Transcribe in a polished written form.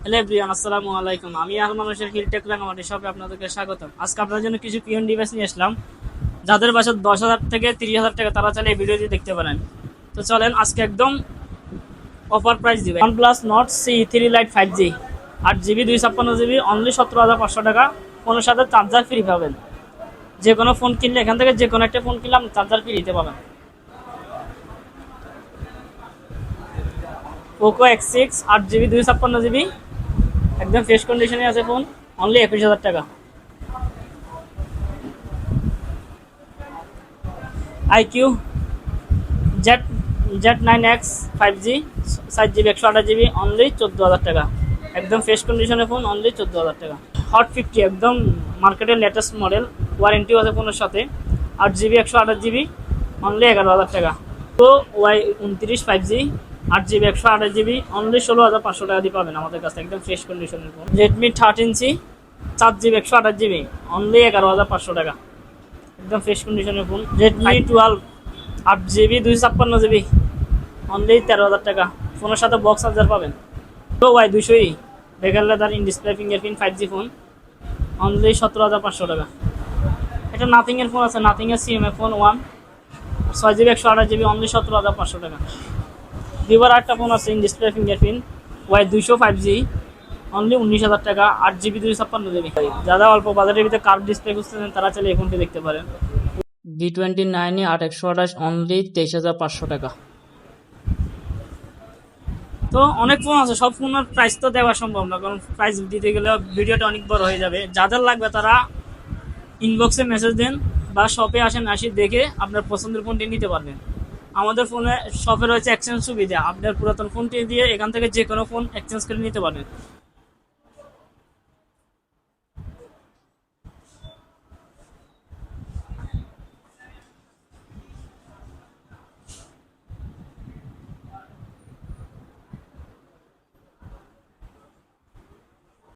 Hello everyone, আসসালামু আলাইকুম। আমি আর মানুষের হিলটেক রাঙামাটি শপে আপনাদেরকে স্বাগতম। আজকে আপনাদের জন্য কিছু পিওন ডিভাইস নিয়ে আসলাম। যাদের বাসা 10,000 থেকে 30,000 টাকা, তারা চাইলে এই ভিডিওটি দেখতে পারেন। তো চলেন, আজকে একদম অফার প্রাইস দিবেন। OnePlus Nord C3 Lite 5G 8GB 256GB only 17,500 টাকা। ফোনের সাথে চার্জার ফ্রি পাবেন। যে কোনো ফোন কিনলে, এখান থেকে যে কোনো একটা ফোন কিনলে আপনি চার্জার ফ্রি দিতে পাবেন। পোকো X6 8GB 256GB একদম ফ্রেশ কন্ডিশনে আছে ফোন, অনলি 21,000 টাকা। IQ Z9X 5G 7GB 128GB only 14,000 টাকা। একদম ফ্রেশ কন্ডিশনের ফোন, অনলি 14,000 টাকা। হট 50 একদম মার্কেটের লেটেস্ট মডেল, ওয়ারেন্টিও আছে ফোনের সাথে। 8GB 128GB অনলি 11,000 টাকা। তো Y29 5G 8GB 128GB only 16,500 টাকা দিয়ে পাবেন আমাদের কাছে, একদম ফ্রেশ কন্ডিশনের phone. Redmi 13C 4GB 128GB only 11,500 টাকা, একদম ফ্রেশ কন্ডিশনের phone. Redmi 12 8GB 256GB only 13,000 টাকা। ফোনের সাথে বক্স চার্জার পাবেন। তো Y200 বেগার leather in display fingerprint 5G phone only 17,500 টাকা। এটা নাথিংয়ের ফোন আছে, নাথিংয়ের CMA phone 1 6GB 128GB only 17,500 টাকা। ভিভোর একটা ফোন আছে in display fingerprint Y200 5G only 19,000 টাকা, 8GB 256GB। যারা অল্প বাজারের ভিতরে কার্ভ ডিসপ্লে খুঁজতেছেন, তারা চাইলে এই ফোনটি দেখতে পারেন। V29 8/128 অনলি 23,500 টাকা। তো অনেক ফোন আছে, সব ফোনের প্রাইস তো দেওয়া সম্ভব না, কারণ প্রাইস দিতে গেলে ভিডিওটা অনেক বড় হয়ে যাবে। যাদের লাগবে তারা ইনবক্সে মেসেজ দেন বা শপে আসেন, আসি দেখে আপনার পছন্দের ফোনটি নিতে পারবেন। আমাদের ফোনে শপে রয়েছে এক্সচেঞ্জ সুবিধা, আপনার পুরাতন ফোনটি দিয়ে এখান থেকে যে কোনো ফোন এক্সচেঞ্জ করে নিতে পারবেন।